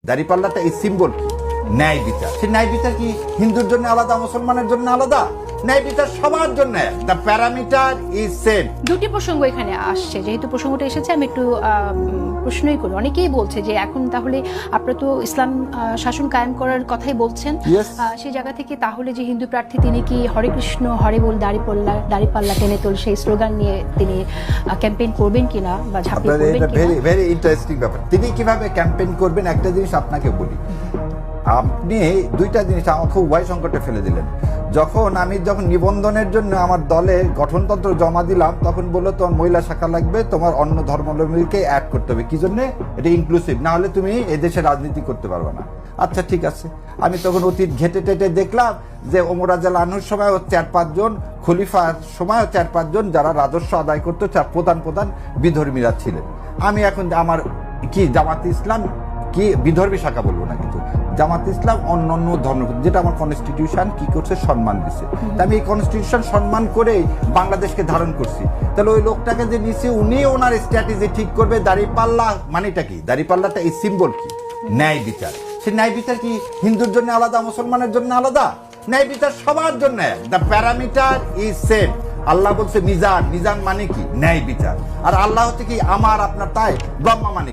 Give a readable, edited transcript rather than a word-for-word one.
দাড়িপাল্লাটা এই সিম্বল কি? ন্যায় বিচার। সেই ন্যায় বিচার কি হিন্দুর জন্য আলাদা, মুসলমানের জন্য আলাদা? ন্যায় বিচার সবার জন্য। The parameter is same. দুটি প্রসঙ্গ এখানে আসছে, যেহেতু প্রসঙ্গটা এসেছে আমি একটু প্রশ্নই করি। অনেকেই বলছে যে এখন তাহলে আপনারা তো ইসলাম শাসন কায়েম করার কথাই বলছেন, সেই জায়গা থেকে তাহলে যে হিন্দু প্রার্থী তিনি কি হরে কৃষ্ণ হরে বল দাড়িপাল্লা টেনে তোল সেই স্লোগান নিয়ে তিনি ক্যাম্পেইন করবেন কিনা বা ঝাঁপিয়ে পড়বেন কিনা? ভেরি ভেরি ইন্টারেস্টিং ব্যাপার। তিনি কিভাবে ক্যাম্পেইন করবেন একটা জিনিস আপনাকে বলি। আপনি দুইটা জিনিস আমাকে উভয় সংকটে ফেলে দিলেন। যখন নিবন্ধনের জন্য আমার দলে গঠনতন্ত্র জমা দিলাম, তখন বললো তোমার মহিলা শাখা লাগবে, তোমার অন্য ধর্মাবলম্বীকে অ্যাড করতে হবে। কি জন্য? এটা ইনক্লুসিভ, না হলে তুমি এদেশে রাজনীতি করতে পারবে না। আচ্ছা ঠিক আছে। আমি তখন অতীত ঘেটে টেটে দেখলাম যে ওমর রাদিয়াল্লাহু আনহুর সময় 4-5 জন, খলিফার সময় 4-5 জন যারা রাজস্ব আদায় করতো, প্রধান বিধর্মীরা ছিলেন। আমি এখন আমার কি জামাতে ইসলাম কি বিধর্মী শাখা বলবো না, কিন্তু জামাত ইসলাম অন্যান্য ধর্ম যেটা আমার কনস্টিটিউশন কি করছে সম্মান দিচ্ছে, আমি এই কনস্টিটিউশন সম্মান করে বাংলাদেশকে ধারণ করছি। তাহলে ওই লোকটাকে যে নিচে উনি ওনার স্ট্র্যাটেজি ঠিক করবে। দাড়িপাল্লা মানেটা কি? দাড়িপাল্লাটা এই সিম্বল কি? ন্যায় বিচার। সেই ন্যায় বিচার কি হিন্দুর জন্য আলাদা, মুসলমানের জন্য আলাদা? ন্যায় বিচার সবার জন্য। The parameter is same. আল্লাহ বলছে মিজান। মিজান মানে কি? ন্যায় বিচার। আর আল্লাহ হচ্ছে কি আমার আপনার, তাই ব্রহ্মা মানে